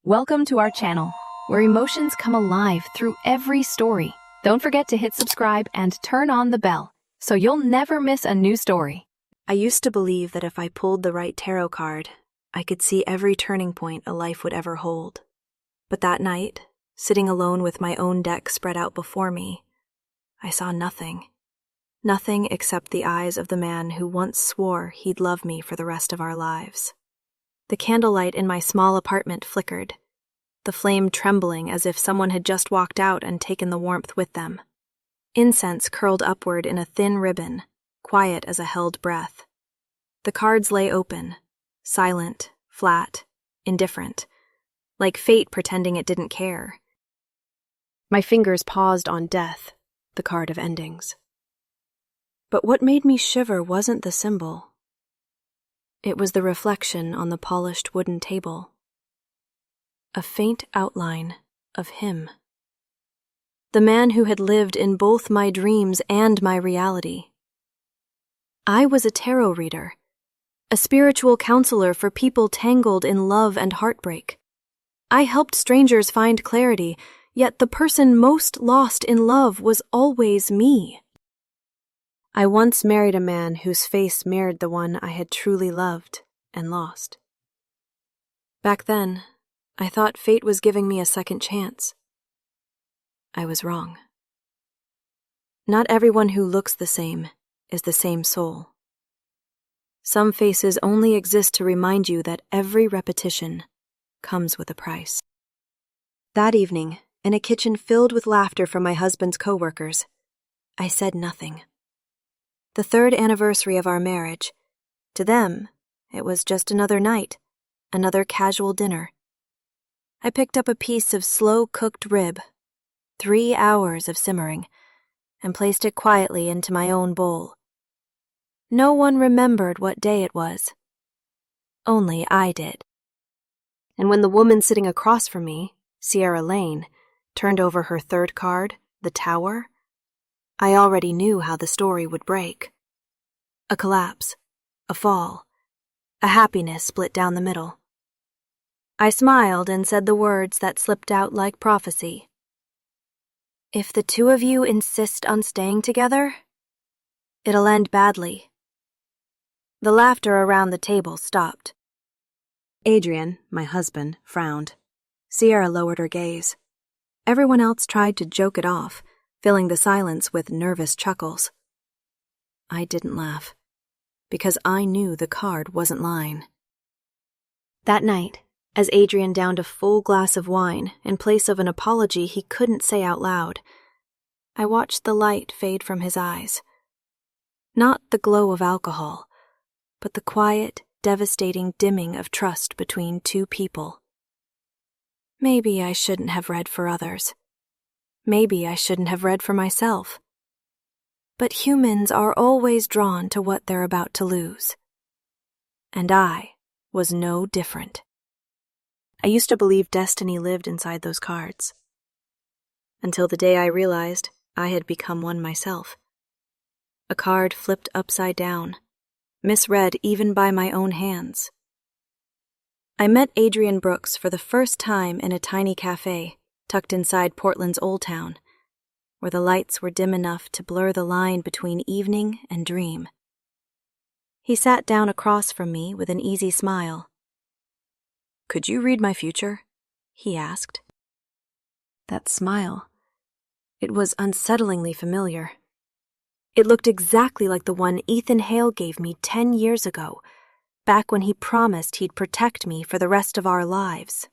Welcome to our channel, where emotions come alive through every story. Don't forget to hit subscribe and turn on the bell, so you'll never miss a new story. I used to believe that if I pulled the right tarot card, I could see every turning point a life would ever hold. But that night, sitting alone with my own deck spread out before me, I saw nothing. Nothing except the eyes of the man who once swore he'd love me for the rest of our lives. The candlelight in my small apartment flickered, the flame trembling as if someone had just walked out and taken the warmth with them. Incense curled upward in a thin ribbon, quiet as a held breath. The cards lay open, silent, flat, indifferent, like fate pretending it didn't care. My fingers paused on death, the card of endings. But what made me shiver wasn't the symbol. It was the reflection on the polished wooden table. A faint outline of him. The man who had lived in both my dreams and my reality. I was a tarot reader, a spiritual counselor for people tangled in love and heartbreak. I helped strangers find clarity, yet the person most lost in love was always me. I once married a man whose face mirrored the one I had truly loved and lost. Back then, I thought fate was giving me a second chance. I was wrong. Not everyone who looks the same is the same soul. Some faces only exist to remind you that every repetition comes with a price. That evening, in a kitchen filled with laughter from my husband's coworkers, I said nothing. The 3rd anniversary of our marriage. To them, it was just another night, another casual dinner. I picked up a piece of slow-cooked rib, 3 hours of simmering, and placed it quietly into my own bowl. No one remembered what day it was. Only I did. And when the woman sitting across from me, Sierra Lane, turned over her 3rd card, the Tower, I already knew how the story would break. A collapse, a fall, a happiness split down the middle. I smiled and said the words that slipped out like prophecy. If the two of you insist on staying together, it'll end badly. The laughter around the table stopped. Adrian, my husband, frowned. Sierra lowered her gaze. Everyone else tried to joke it off, filling the silence with nervous chuckles. I didn't laugh, because I knew the card wasn't lying. That night, as Adrian downed a full glass of wine in place of an apology he couldn't say out loud, I watched the light fade from his eyes. Not the glow of alcohol, but the quiet, devastating dimming of trust between two people. Maybe I shouldn't have read for others. Maybe I shouldn't have read for myself. But humans are always drawn to what they're about to lose. And I was no different. I used to believe destiny lived inside those cards. Until the day I realized I had become one myself. A card flipped upside down, misread even by my own hands. I met Adrian Brooks for the first time in a tiny cafe tucked inside Portland's Old Town, where the lights were dim enough to blur the line between evening and dream. He sat down across from me with an easy smile. "Could you read my future?" he asked. That smile. It was unsettlingly familiar. It looked exactly like the one Ethan Hale gave me 10 years ago, back when he promised he'd protect me for the rest of our lives,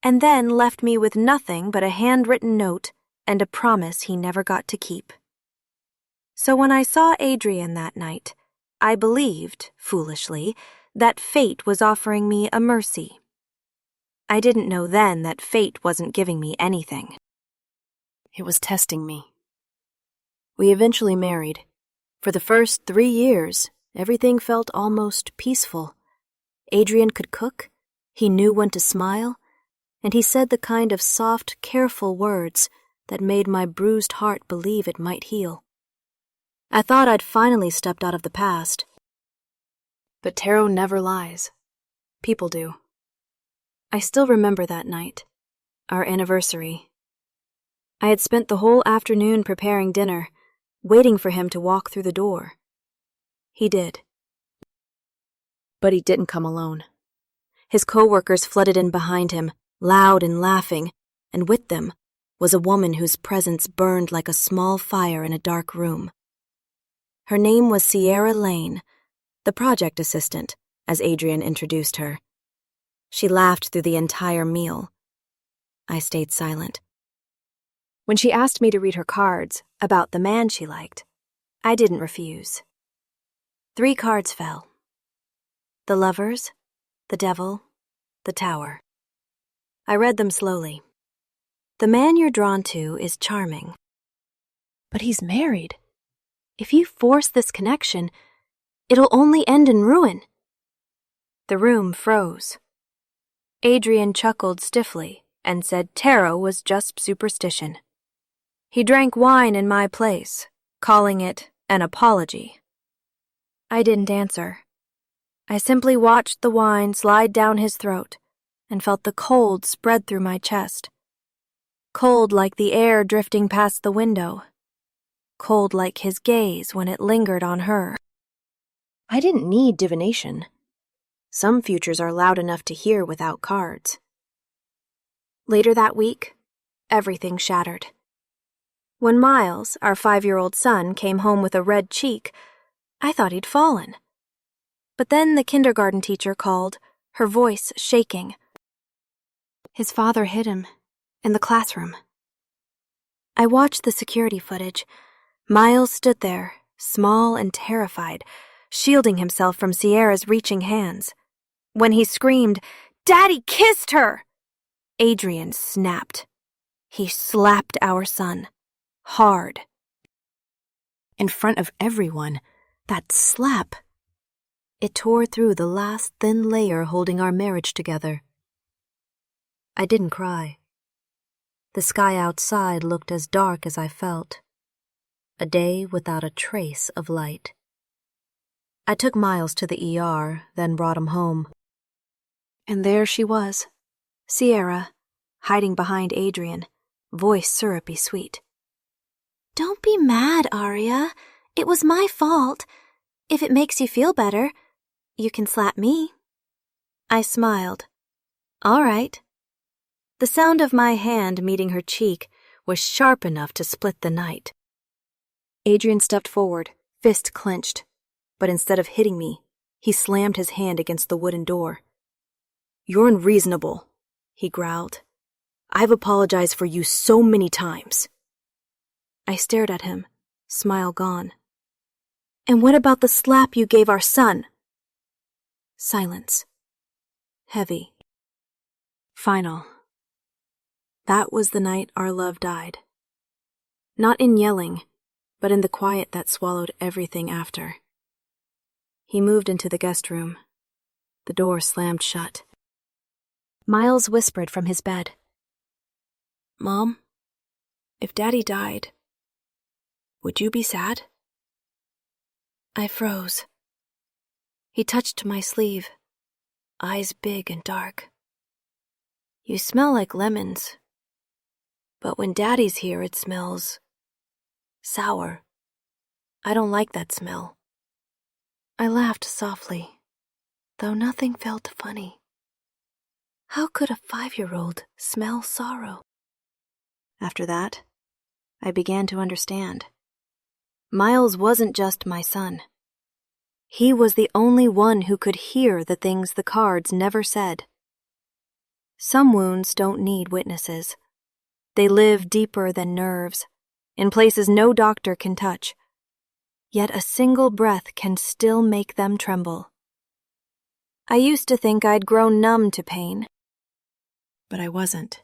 and then left me with nothing but a handwritten note and a promise he never got to keep. So when I saw Adrian that night, I believed, foolishly, that fate was offering me a mercy. I didn't know then that fate wasn't giving me anything. It was testing me. We eventually married. For the first 3 years, everything felt almost peaceful. Adrian could cook, he knew when to smile, and he said the kind of soft, careful words that made my bruised heart believe it might heal. I thought I'd finally stepped out of the past. But tarot never lies. People do. I still remember that night, our anniversary. I had spent the whole afternoon preparing dinner, waiting for him to walk through the door. He did. But he didn't come alone. His co-workers flooded in behind him, loud and laughing, and with them was a woman whose presence burned like a small fire in a dark room. Her name was Sierra Lane, the project assistant, as Adrian introduced her. She laughed through the entire meal. I stayed silent. When she asked me to read her cards about the man she liked, I didn't refuse. 3 cards fell. The Lovers, the Devil, the Tower. I read them slowly. The man you're drawn to is charming. But he's married. If you force this connection, it'll only end in ruin. The room froze. Adrian chuckled stiffly and said tarot was just superstition. He drank wine in my place, calling it an apology. I didn't answer. I simply watched the wine slide down his throat and felt the cold spread through my chest. Cold like the air drifting past the window. Cold like his gaze when it lingered on her. I didn't need divination. Some futures are loud enough to hear without cards. Later that week, everything shattered. When Miles, our 5-year-old son, came home with a red cheek, I thought he'd fallen. But then the kindergarten teacher called, her voice shaking. His father hid him in the classroom. I watched the security footage. Miles stood there, small and terrified, shielding himself from Sierra's reaching hands. When he screamed, "Daddy kissed her!" Adrian snapped. He slapped our son. Hard. In front of everyone, that slap. It tore through the last thin layer holding our marriage together. I didn't cry. The sky outside looked as dark as I felt. A day without a trace of light. I took Miles to the ER, then brought him home. And there she was, Sierra, hiding behind Adrian, voice syrupy sweet. "Don't be mad, Aria. It was my fault. If it makes you feel better, you can slap me." I smiled. All right. The sound of my hand meeting her cheek was sharp enough to split the night. Adrian stepped forward, fist clenched, but instead of hitting me, he slammed his hand against the wooden door. "You're unreasonable," he growled. "I've apologized for you so many times." I stared at him, smile gone. "And what about the slap you gave our son?" Silence. Heavy. Final. That was the night our love died. Not in yelling, but in the quiet that swallowed everything after. He moved into the guest room. The door slammed shut. Miles whispered from his bed, "Mom, if Daddy died, would you be sad?" I froze. He touched my sleeve, eyes big and dark. "You smell like lemons, but when Daddy's here it smells sour. I don't like that smell." I laughed softly, though nothing felt funny. How could a 5-year-old smell sorrow? After that, I began to understand. Miles wasn't just my son. He was the only one who could hear the things the cards never said. Some wounds don't need witnesses. They live deeper than nerves, in places no doctor can touch. Yet a single breath can still make them tremble. I used to think I'd grown numb to pain, but I wasn't.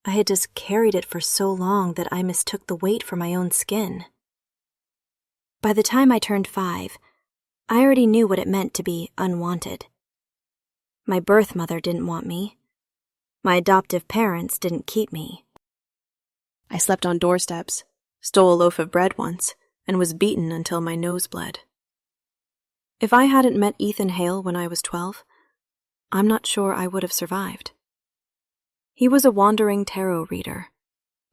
I had just carried it for so long that I mistook the weight for my own skin. By the time I turned 5, I already knew what it meant to be unwanted. My birth mother didn't want me. My adoptive parents didn't keep me. I slept on doorsteps, stole a loaf of bread once, and was beaten until my nose bled. If I hadn't met Ethan Hale when I was 12, I'm not sure I would have survived. He was a wandering tarot reader,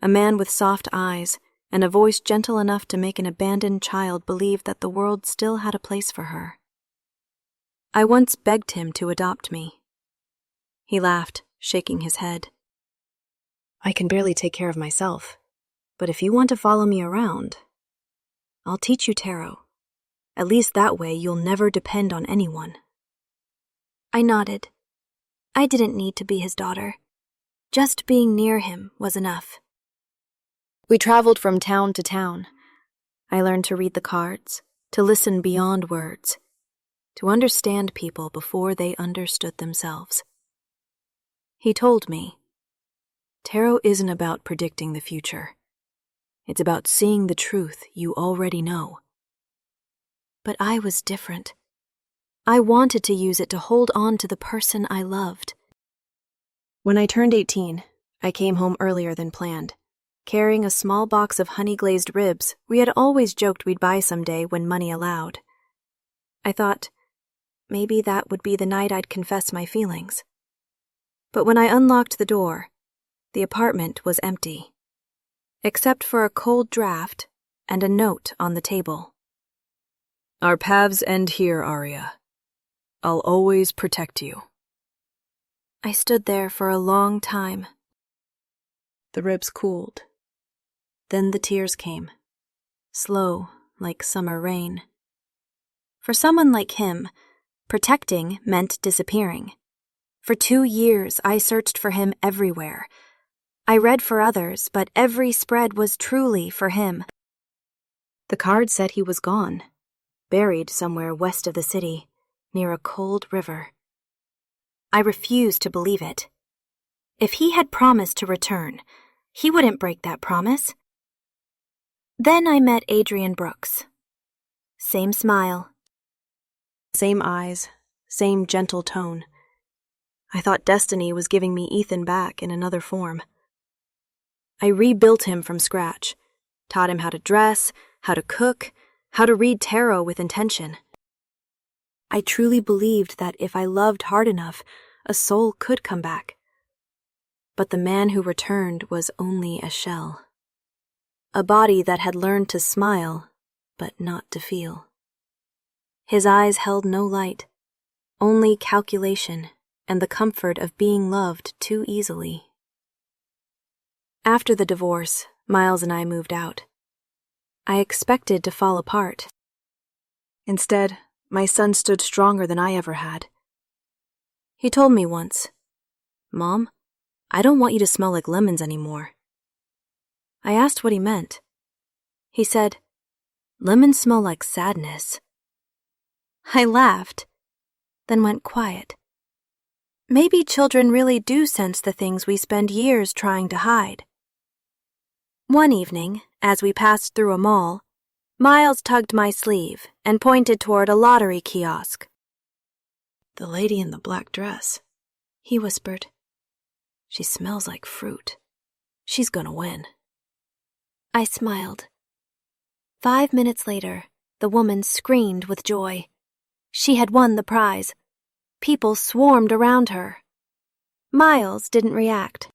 a man with soft eyes and a voice gentle enough to make an abandoned child believe that the world still had a place for her. I once begged him to adopt me. He laughed, shaking his head. I can barely take care of myself, but if you want to follow me around, I'll teach you tarot. At least that way you'll never depend on anyone. I nodded. I didn't need to be his daughter. Just being near him was enough. We traveled from town to town. I learned to read the cards, to listen beyond words, to understand people before they understood themselves. He told me, tarot isn't about predicting the future. It's about seeing the truth you already know. But I was different. I wanted to use it to hold on to the person I loved. When I turned 18, I came home earlier than planned, carrying a small box of honey-glazed ribs we had always joked we'd buy someday when money allowed. I thought, maybe that would be the night I'd confess my feelings. But when I unlocked the door, the apartment was empty, except for a cold draft and a note on the table. Our paths end here, Arya. I'll always protect you. I stood there for a long time. The ribs cooled. Then the tears came, slow like summer rain. For someone like him, protecting meant disappearing. For 2 years, I searched for him everywhere. I read for others, but every spread was truly for him. The card said he was gone, buried somewhere west of the city, near a cold river. I refused to believe it. If he had promised to return, he wouldn't break that promise. Then I met Adrian Brooks. Same smile. Same eyes, same gentle tone. I thought destiny was giving me Ethan back in another form. I rebuilt him from scratch, taught him how to dress, how to cook, how to read tarot with intention. I truly believed that if I loved hard enough, a soul could come back. But the man who returned was only a shell. A body that had learned to smile, but not to feel. His eyes held no light, only calculation and the comfort of being loved too easily. After the divorce, Miles and I moved out. I expected to fall apart. Instead, my son stood stronger than I ever had. He told me once, "Mom, I don't want you to smell like lemons anymore." I asked what he meant. He said, "Lemons smell like sadness." I laughed, then went quiet. Maybe children really do sense the things we spend years trying to hide. One evening, as we passed through a mall, Miles tugged my sleeve and pointed toward a lottery kiosk. "The lady in the black dress," he whispered. "She smells like fruit. She's gonna win." I smiled. 5 minutes later, the woman screamed with joy. She had won the prize. People swarmed around her. Miles didn't react.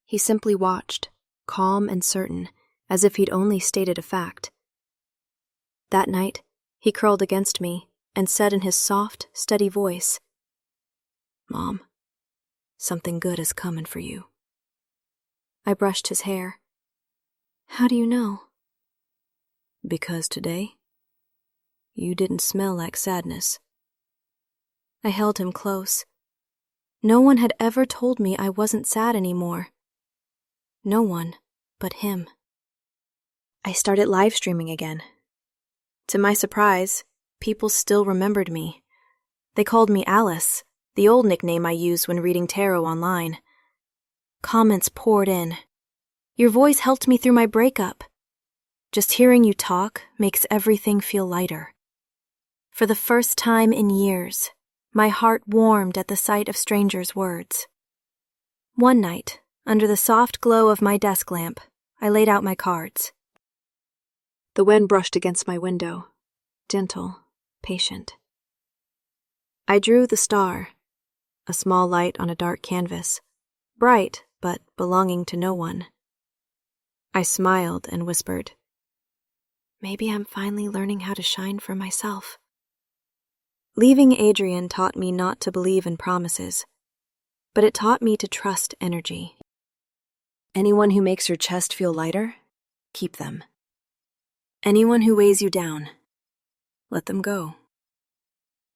He simply watched, calm and certain, as if he'd only stated a fact. That night, he curled against me and said in his soft, steady voice, "Mom, something good is coming for you." I brushed his hair. "How do you know?" "Because today, you didn't smell like sadness." I held him close. No one had ever told me I wasn't sad anymore. No one but him. I started live streaming again. To my surprise, people still remembered me. They called me Alice, the old nickname I used when reading tarot online. Comments poured in. "Your voice helped me through my breakup. Just hearing you talk makes everything feel lighter." For the first time in years, my heart warmed at the sight of strangers' words. One night, under the soft glow of my desk lamp, I laid out my cards. The wind brushed against my window, gentle, patient. I drew the star, a small light on a dark canvas, bright but belonging to no one. I smiled and whispered, "Maybe I'm finally learning how to shine for myself." Leaving Adrian taught me not to believe in promises, but it taught me to trust energy. Anyone who makes your chest feel lighter, keep them. Anyone who weighs you down, let them go.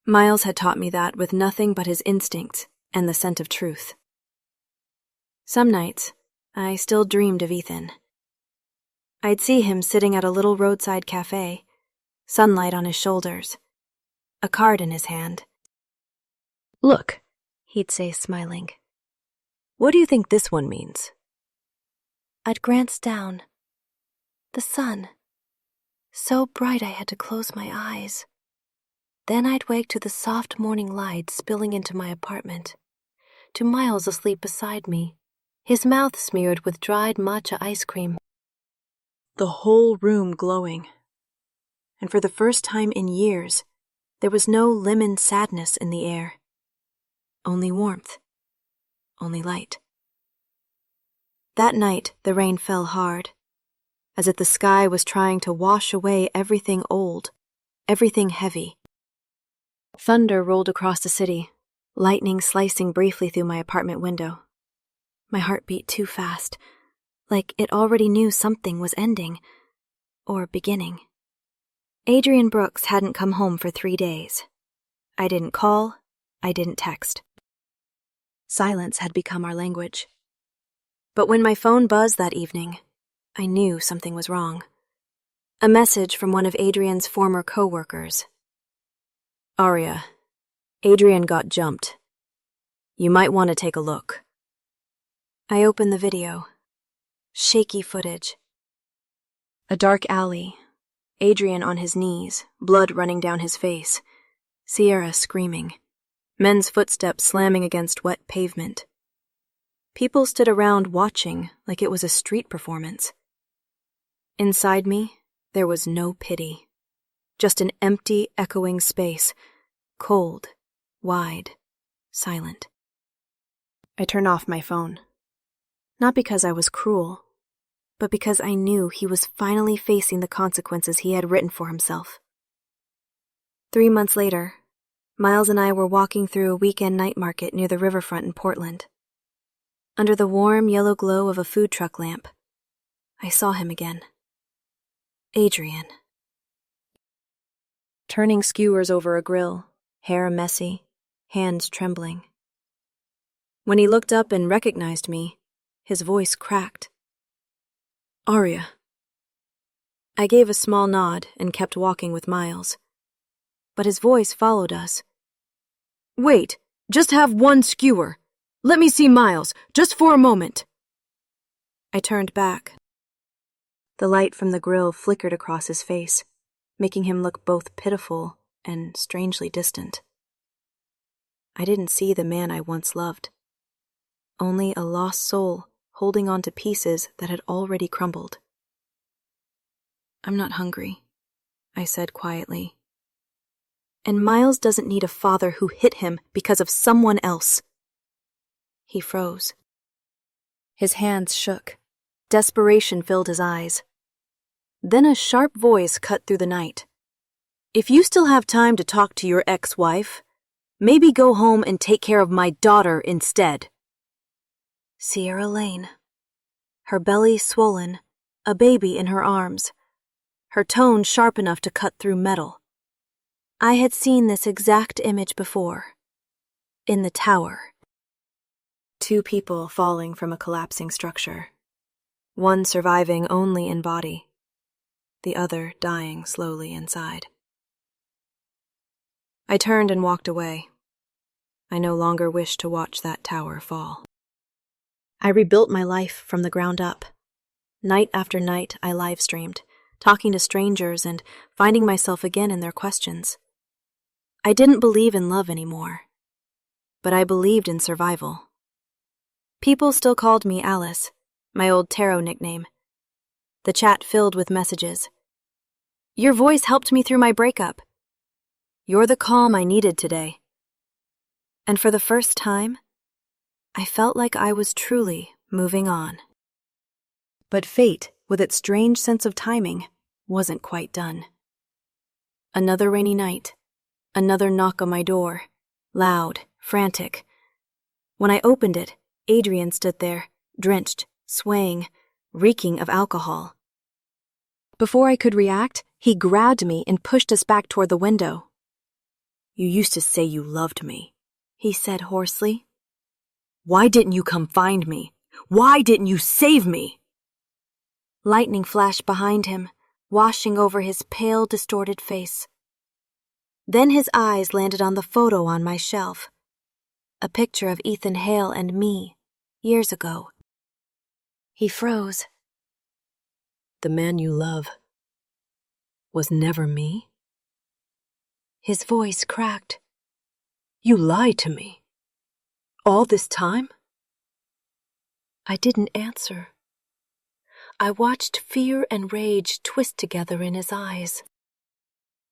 Miles had taught me that with nothing but his instincts and the scent of truth. Some nights, I still dreamed of Ethan. I'd see him sitting at a little roadside cafe, sunlight on his shoulders, a card in his hand. "Look," he'd say, smiling. "What do you think this one means?" I'd glance down. The sun. So bright I had to close my eyes. Then I'd wake to the soft morning light spilling into my apartment, to Miles asleep beside me, his mouth smeared with dried matcha ice cream. The whole room glowing. And for the first time in years, there was no lemon sadness in the air. Only warmth. Only light. That night, the rain fell hard, as if the sky was trying to wash away everything old, everything heavy. Thunder rolled across the city, lightning slicing briefly through my apartment window. My heart beat too fast, like it already knew something was ending, or beginning. Adrian Brooks hadn't come home for 3 days. I didn't call, I didn't text. Silence had become our language. But when my phone buzzed that evening, I knew something was wrong. A message from one of Adrian's former co-workers. "Aria, Adrian got jumped. You might want to take a look." I opened the video. Shaky footage. A dark alley. Adrian on his knees, blood running down his face. Sierra screaming. Men's footsteps slamming against wet pavement. People stood around watching like it was a street performance. Inside me, there was no pity. Just an empty, echoing space. Cold, wide, silent. I turned off my phone. Not because I was cruel, but because I knew he was finally facing the consequences he had written for himself. 3 months later, Miles and I were walking through a weekend night market near the riverfront in Portland. Under the warm yellow glow of a food truck lamp, I saw him again. Adrian. Turning skewers over a grill, hair messy, hands trembling. When he looked up and recognized me, his voice cracked. "Aria." I gave a small nod and kept walking with Miles. But his voice followed us. "Wait, just have one skewer. Let me see Miles, just for a moment." I turned back. The light from the grill flickered across his face, making him look both pitiful and strangely distant. I didn't see the man I once loved. Only a lost soul holding on to pieces that had already crumbled. "I'm not hungry," I said quietly. "And Miles doesn't need a father who hit him because of someone else." He froze. His hands shook. Desperation filled his eyes. Then a sharp voice cut through the night. "If you still have time to talk to your ex-wife, maybe go home and take care of my daughter instead." Sierra Lane. Her belly swollen, a baby in her arms. Her tone sharp enough to cut through metal. I had seen this exact image before. In the tower. 2 people falling from a collapsing structure. One surviving only in body. The other dying slowly inside. I turned and walked away. I no longer wished to watch that tower fall. I rebuilt my life from the ground up. Night after night, I live-streamed, talking to strangers and finding myself again in their questions. I didn't believe in love anymore, but I believed in survival. People still called me Alice, my old tarot nickname. The chat filled with messages. "Your voice helped me through my breakup. You're the calm I needed today." and for the first time, I felt like I was truly moving on. But fate, with its strange sense of timing, wasn't quite done. Another rainy night, another knock on my door, loud, frantic. When I opened it, Adrian stood there, drenched, swaying, reeking of alcohol. Before I could react, he grabbed me and pushed us back toward the window. "You used to say you loved me," he said hoarsely. "Why didn't you come find me? Why didn't you save me?" Lightning flashed behind him, washing over his pale, distorted face. Then his eyes landed on the photo on my shelf, a picture of Ethan Hale and me, years ago. He froze. "The man you love was never me?" His voice cracked. "You lied to me. All this time?" I didn't answer. I watched fear and rage twist together in his eyes.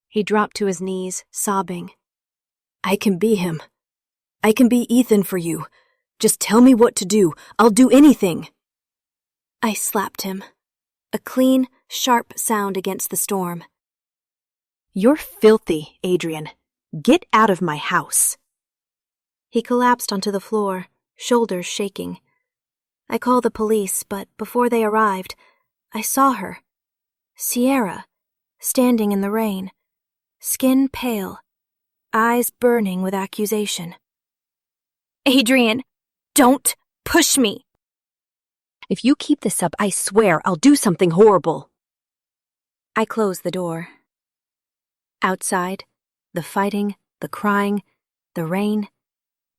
He dropped to his knees, sobbing. "I can be him. I can be Ethan for you. Just tell me what to do. I'll do anything." I slapped him, a clean, sharp sound against the storm. "You're filthy, Adrian. Get out of my house." He collapsed onto the floor, shoulders shaking. I called the police, but before they arrived, I saw her, Sierra, standing in the rain, skin pale, eyes burning with accusation. "Adrian, don't push me." "If you keep this up, I swear I'll do something horrible." I closed the door. Outside, the fighting, the crying, the rain,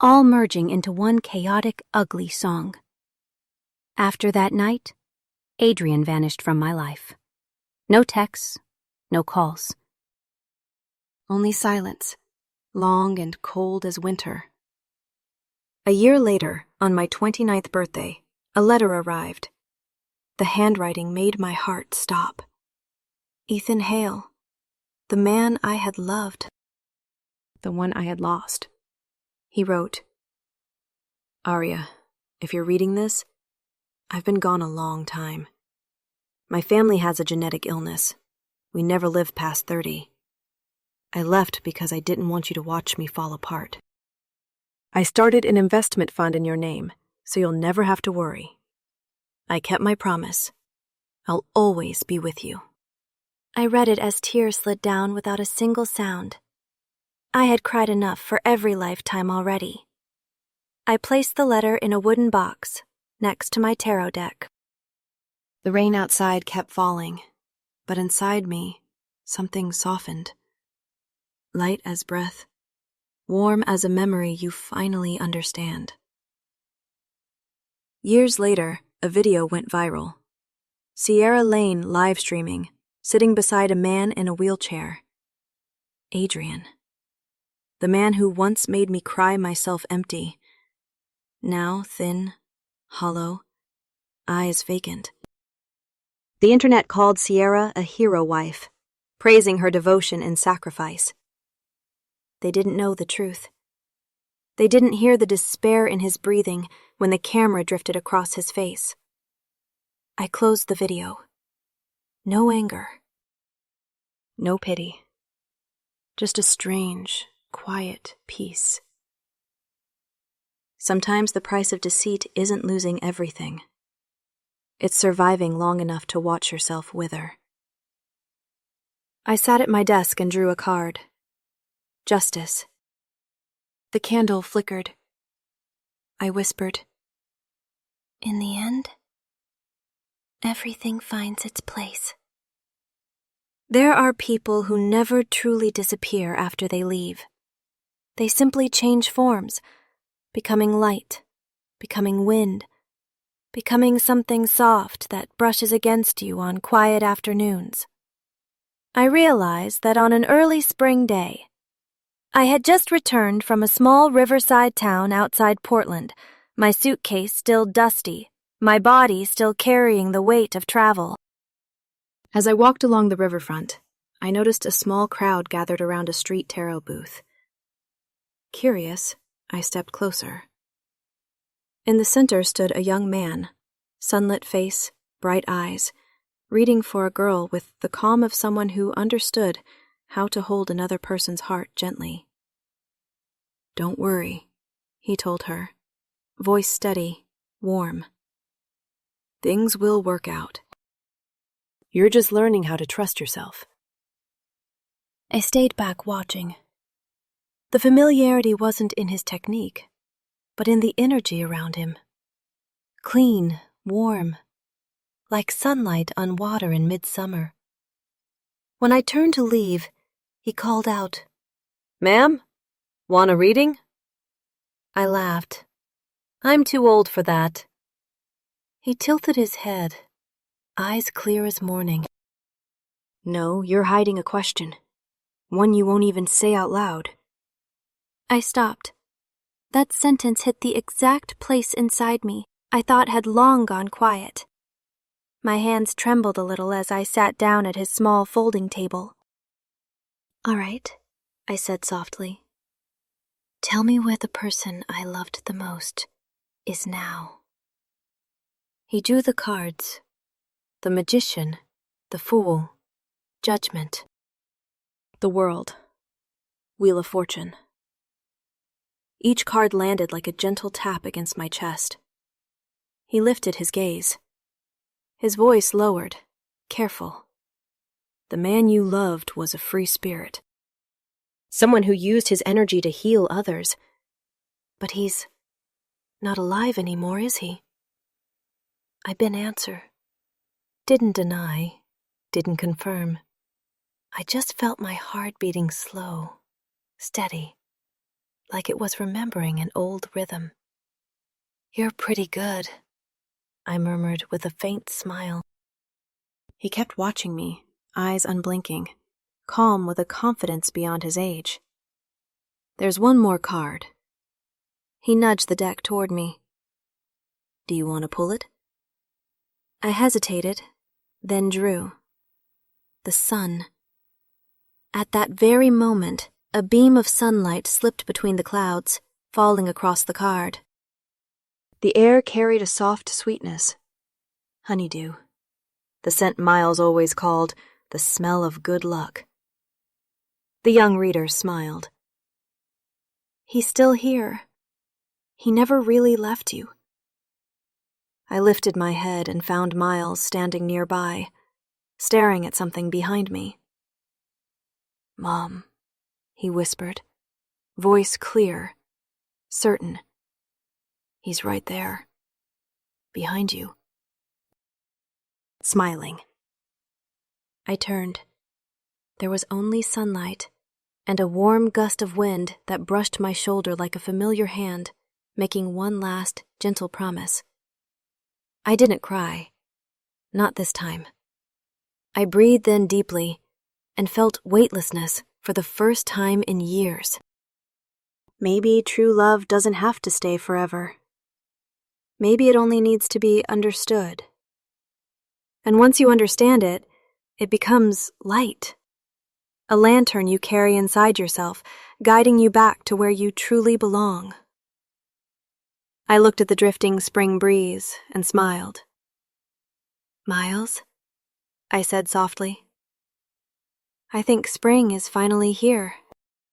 all merging into one chaotic, ugly song. After that night, Adrian vanished from my life. No texts, no calls. Only silence, long and cold as winter. A year later, on my 29th birthday, a letter arrived. The handwriting made my heart stop. Ethan Hale, the man I had loved, the one I had lost. He wrote, "Aria, if you're reading this, I've been gone a long time. My family has a genetic illness. We never lived past 30. I left because I didn't want you to watch me fall apart. I started an investment fund in your name, so you'll never have to worry. I kept my promise. I'll always be with you." I read it as tears slid down without a single sound. I had cried enough for every lifetime already. I placed the letter in a wooden box next to my tarot deck. The rain outside kept falling, but inside me, something softened. Light as breath, warm as a memory you finally understand. Years later, a video went viral. Sierra Lane live streaming, sitting beside a man in a wheelchair. Adrian. The man who once made me cry myself empty. Now thin, hollow, eyes vacant. The internet called Sierra a hero wife, praising her devotion and sacrifice. They didn't know the truth. They didn't hear the despair in his breathing when the camera drifted across his face. I closed the video. No anger. No pity. Just a strange, quiet peace. Sometimes the price of deceit isn't losing everything. It's surviving long enough to watch yourself wither. I sat at my desk and drew a card. Justice. The candle flickered. I whispered, "In the end, everything finds its place." There are people who never truly disappear after they leave. They simply change forms, becoming light, becoming wind, becoming something soft that brushes against you on quiet afternoons. I realized that on an early spring day, I had just returned from a small riverside town outside Portland, my suitcase still dusty, my body still carrying the weight of travel. As I walked along the riverfront, I noticed a small crowd gathered around a street tarot booth. Curious, I stepped closer. In the center stood a young man, sunlit face, bright eyes, reading for a girl with the calm of someone who understood how to hold another person's heart gently. "Don't worry," he told her, voice steady, warm. "Things will work out. You're just learning how to trust yourself." I stayed back watching. The familiarity wasn't in his technique, but in the energy around him. Clean, warm, like sunlight on water in midsummer. When I turned to leave, he called out, "Ma'am, want a reading?" I laughed. "I'm too old for that." He tilted his head, eyes clear as morning. "No, you're hiding a question. One you won't even say out loud." I stopped. That sentence hit the exact place inside me I thought had long gone quiet. My hands trembled a little as I sat down at his small folding table. "All right," I said softly. "Tell me where the person I loved the most is now." He drew the cards. The Magician, the Fool, Judgment. The World. Wheel of Fortune. Each card landed like a gentle tap against my chest. He lifted his gaze. His voice lowered, careful. "The man you loved was a free spirit. Someone who used his energy to heal others. But he's not alive anymore, is he?" I didn't answer. Didn't deny. Didn't confirm. I just felt my heart beating slow, steady, like it was remembering an old rhythm. "You're pretty good," I murmured with a faint smile. He kept watching me, eyes unblinking, calm with a confidence beyond his age. "There's one more card." He nudged the deck toward me. "Do you want to pull it?" I hesitated, then drew. The sun. At that very moment, a beam of sunlight slipped between the clouds, falling across the card. The air carried a soft sweetness. Honeydew. The scent Miles always called the smell of good luck. The young reader smiled. "He's still here. He never really left you." I lifted my head and found Miles standing nearby, staring at something behind me. "Mom," he whispered, voice clear, certain. "He's right there, behind you." Smiling. I turned. There was only sunlight, and a warm gust of wind that brushed my shoulder like a familiar hand, making one last, gentle promise. I didn't cry. Not this time. I breathed in deeply and felt weightlessness for the first time in years. Maybe true love doesn't have to stay forever. Maybe it only needs to be understood. And once you understand it, it becomes light. A lantern you carry inside yourself, guiding you back to where you truly belong. I looked at the drifting spring breeze and smiled. "Miles," I said softly, "I think spring is finally here."